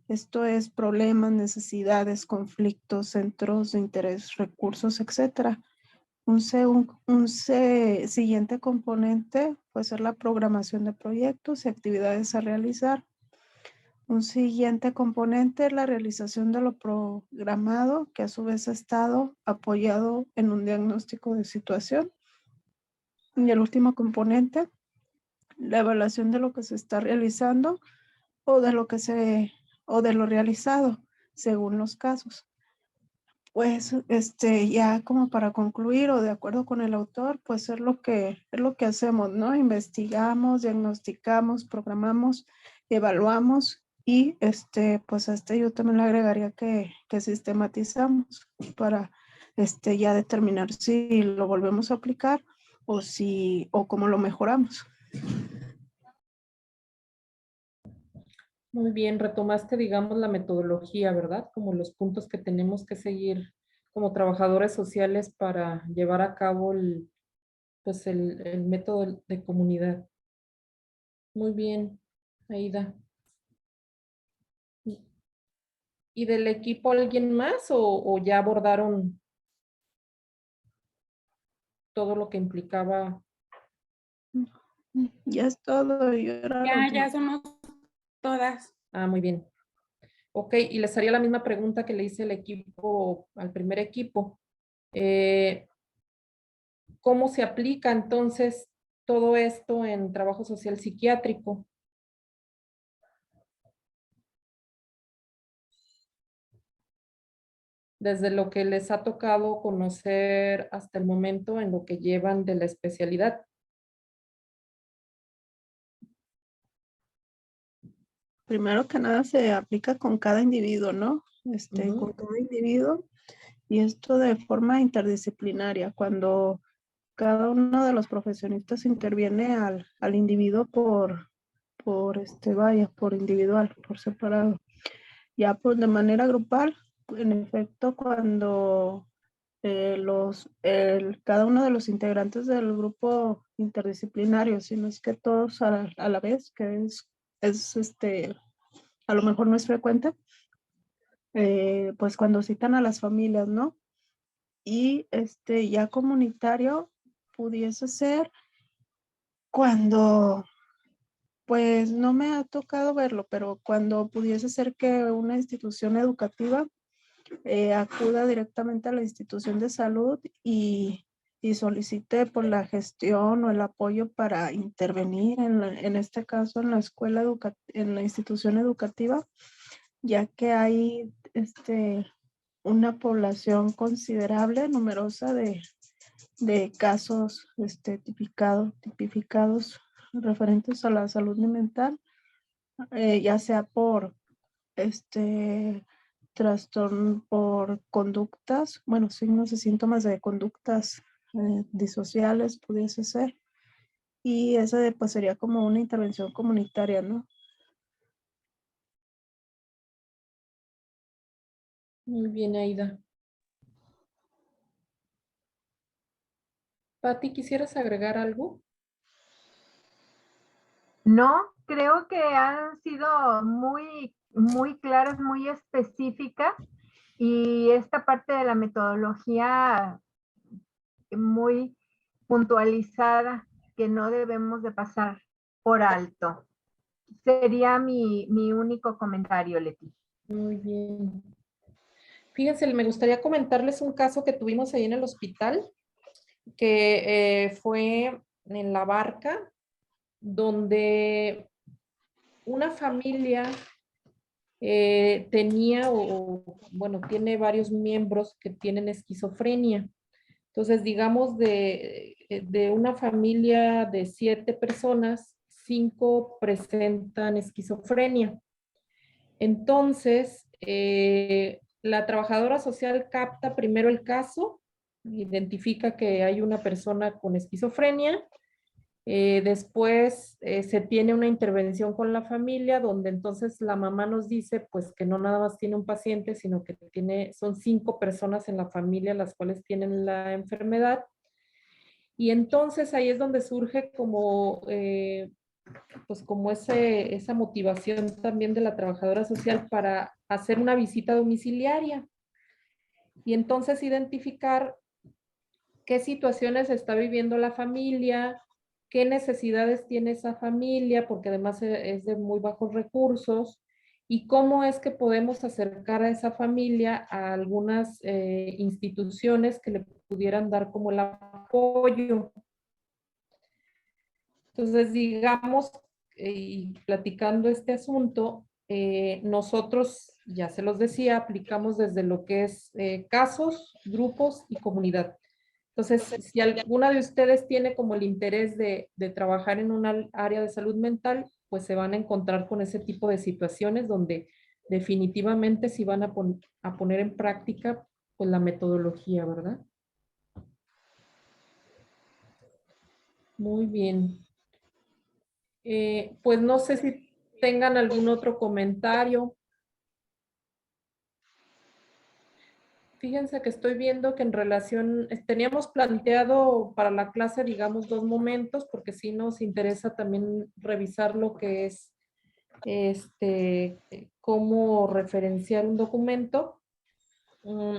Esto es problemas, necesidades, conflictos, centros de interés, recursos, etcétera. Un siguiente componente puede ser la programación de proyectos y actividades a realizar. Un siguiente componente es la realización de lo programado, que a su vez ha estado apoyado en un diagnóstico de situación. Y el último componente, la evaluación de lo que se está realizando o de lo realizado, según los casos. Pues ya como para concluir o de acuerdo con el autor, pues es lo que hacemos, ¿no? Investigamos, diagnosticamos, programamos, evaluamos y pues yo también le agregaría que sistematizamos para ya determinar si lo volvemos a aplicar o cómo lo mejoramos. Muy bien, retomaste, digamos, la metodología, ¿verdad? Como los puntos que tenemos que seguir como trabajadores sociales para llevar a cabo el método de comunidad. Muy bien, Aida. ¿Y del equipo alguien más o ya abordaron todo lo que implicaba? Ya es todo. Ya somos todas. Ah, muy bien. Ok, y les haría la misma pregunta que le hice al primer equipo. ¿Cómo se aplica entonces todo esto en trabajo social psiquiátrico? Desde lo que les ha tocado conocer hasta el momento en lo que llevan de la especialidad. Primero que nada se aplica con cada individuo, ¿no? Con cada individuo, y esto de forma interdisciplinaria, cuando cada uno de los profesionistas interviene al individuo por individual, por separado. Ya pues de manera grupal, en efecto, cuando cada uno de los integrantes del grupo interdisciplinario, si no es que todos a la vez, que es a lo mejor no es frecuente, pues cuando citan a las familias, ¿no? Y ya comunitario pudiese ser cuando, pues no me ha tocado verlo, pero cuando pudiese ser que una institución educativa acuda directamente a la institución de salud y y solicité por la gestión o el apoyo para intervenir en este caso en la escuela en la institución educativa, ya que hay una población considerable, numerosa de casos tipificados referentes a la salud mental, ya sea por trastorno por conductas, bueno, signos y síntomas de conductas disociales pudiese ser, y esa pues sería como una intervención comunitaria, ¿no? Muy bien, Aida. Pati, ¿quisieras agregar algo? No, creo que han sido muy, muy claras, muy específicas, y esta parte de la metodología muy puntualizada que no debemos de pasar por alto. Sería mi único comentario, Leti. Muy bien. Fíjense, me gustaría comentarles un caso que tuvimos ahí en el hospital, que fue en La Barca, donde una familia tenía, bueno, tiene varios miembros que tienen esquizofrenia. Entonces, digamos, de una familia de 7 personas, 5 presentan esquizofrenia. Entonces, la trabajadora social capta primero el caso, identifica que hay una persona con esquizofrenia. Después se tiene una intervención con la familia, donde entonces la mamá nos dice pues que no nada más tiene un paciente, sino que son 5 personas en la familia las cuales tienen la enfermedad. Y entonces ahí es donde surge como pues como esa motivación también de la trabajadora social para hacer una visita domiciliaria y entonces identificar qué situaciones está viviendo la familia, qué necesidades tiene esa familia, porque además es de muy bajos recursos, y cómo es que podemos acercar a esa familia a algunas instituciones que le pudieran dar como el apoyo. Entonces, digamos, y platicando este asunto, nosotros, ya se los decía, aplicamos desde lo que es casos, grupos y comunidad. Entonces, si alguna de ustedes tiene como el interés de trabajar en una área de salud mental, pues se van a encontrar con ese tipo de situaciones donde definitivamente sí van a poner en práctica pues la metodología, ¿verdad? Muy bien. Pues no sé si tengan algún otro comentario. Fíjense que estoy viendo que en relación, teníamos planteado para la clase, digamos, 2 momentos, porque sí nos interesa también revisar lo que es cómo referenciar un documento.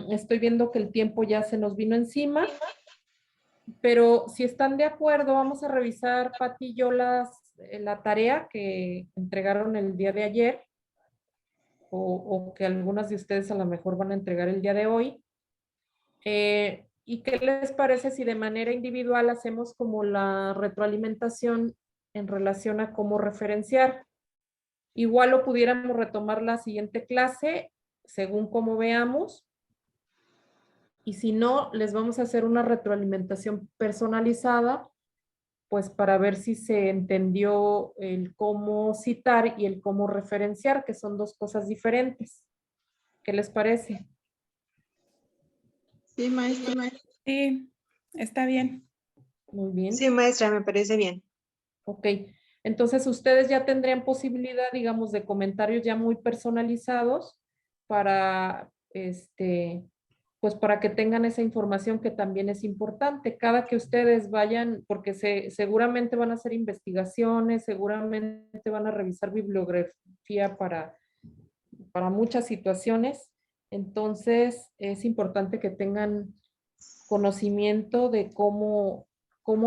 Estoy viendo que el tiempo ya se nos vino encima, pero si están de acuerdo, vamos a revisar, Pati y yo, la tarea que entregaron el día de ayer, o que algunas de ustedes a lo mejor van a entregar el día de hoy. ¿Y qué les parece si de manera individual hacemos como la retroalimentación en relación a cómo referenciar? Igual lo pudiéramos retomar la siguiente clase, según cómo veamos. Y si no, les vamos a hacer una retroalimentación personalizada, pues para ver si se entendió el cómo citar y el cómo referenciar, que son 2 cosas diferentes. ¿Qué les parece? Sí, maestra. Sí, está bien. Muy bien. Sí, maestra, me parece bien. Ok, entonces ustedes ya tendrían posibilidad, digamos, de comentarios ya muy personalizados para, pues para que tengan esa información que también es importante. Cada que ustedes vayan, porque seguramente van a hacer investigaciones, seguramente van a revisar bibliografía para muchas situaciones. Entonces, es importante que tengan conocimiento de cómo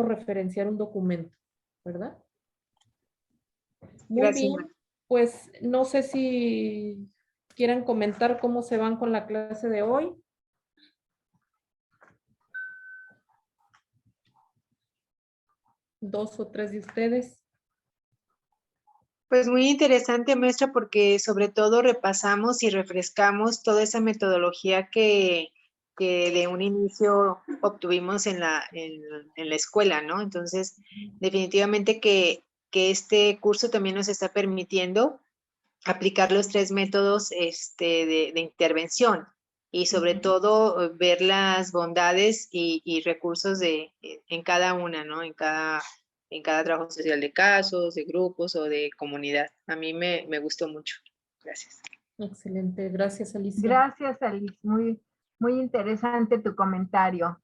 referenciar un documento, ¿verdad? Muy Gracias, bien, pues no sé si quieran comentar cómo se van con la clase de hoy. 2 o 3 de ustedes. Pues muy interesante, maestra, porque sobre todo repasamos y refrescamos toda esa metodología que de un inicio obtuvimos en la escuela, ¿no? Entonces, definitivamente que este curso también nos está permitiendo aplicar los 3 métodos de intervención y sobre todo ver las bondades y recursos en cada una, ¿no? En cada trabajo social de casos, de grupos o de comunidad. A mí me gustó mucho. Gracias. Excelente. Gracias, Alicia. Gracias, Alice. Muy, muy interesante tu comentario.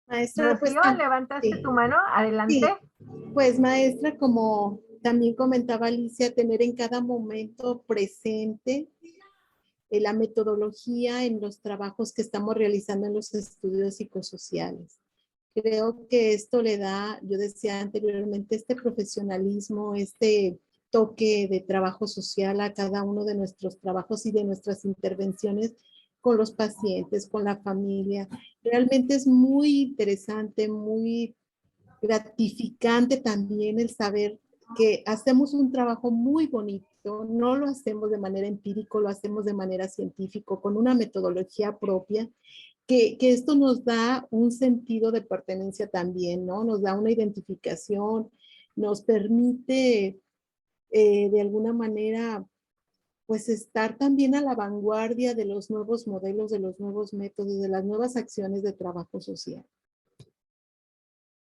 Maestra, Rocío, pues, levantaste sí. tu mano. Adelante. Sí. Pues, maestra, como también comentaba Alicia, tener en cada momento presente la metodología en los trabajos que estamos realizando en los estudios psicosociales. Creo que esto le da, yo decía anteriormente, este profesionalismo, este toque de trabajo social a cada uno de nuestros trabajos y de nuestras intervenciones con los pacientes, con la familia. Realmente es muy interesante, muy gratificante también el saber que hacemos un trabajo muy bonito, no lo hacemos de manera empírica, lo hacemos de manera científica, con una metodología propia, que esto nos da un sentido de pertenencia también, ¿no? Nos da una identificación, nos permite de alguna manera pues estar también a la vanguardia de los nuevos modelos, de los nuevos métodos, de las nuevas acciones de trabajo social.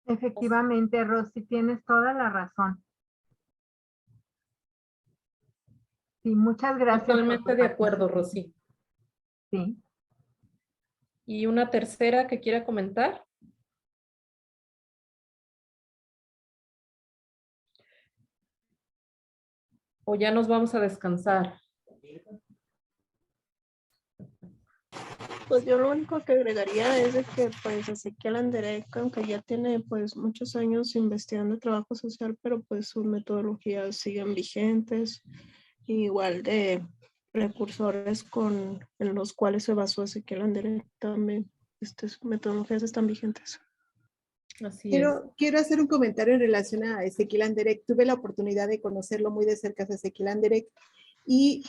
Efectivamente, Rosy, tienes toda la razón. Sí, muchas gracias. Totalmente de acuerdo, Rosy. Sí. ¿Y una tercera que quiera comentar? ¿O ya nos vamos a descansar? Pues yo lo único que agregaría es de que pues Ezequiel Anderek, aunque ya tiene pues muchos años investigando trabajo social, pero pues sus metodologías siguen vigentes, igual de precursores en los cuales se basó Ezequiel Anderek también, sus metodologías están vigentes. Así es. Quiero hacer un comentario en relación a Ezequiel Anderek. Tuve la oportunidad de conocerlo muy de cerca a Ezequiel Anderek,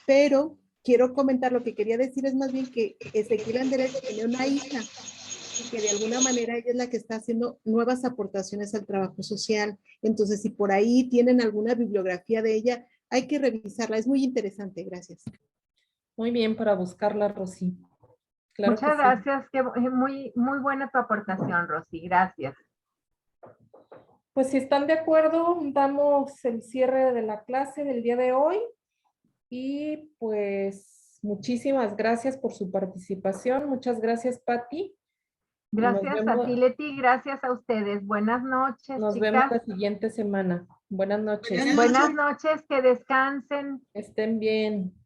pero quiero comentar, lo que quería decir es más bien que Ezequiel Anderek tiene una hija y que de alguna manera ella es la que está haciendo nuevas aportaciones al trabajo social. Entonces, si por ahí tienen alguna bibliografía de ella, hay que revisarla. Es muy interesante. Gracias. Muy bien, para buscarla, Rosy. Claro. Muchas gracias. Muy, muy buena tu aportación, Rosy. Gracias. Pues si están de acuerdo, damos el cierre de la clase del día de hoy. Y pues muchísimas gracias por su participación. Muchas gracias, Patti. Gracias a ti, Leti. Gracias a ustedes. Buenas noches, Nos chicas. vemos la siguiente semana. Buenas noches. Buenas noches, que descansen. Estén bien.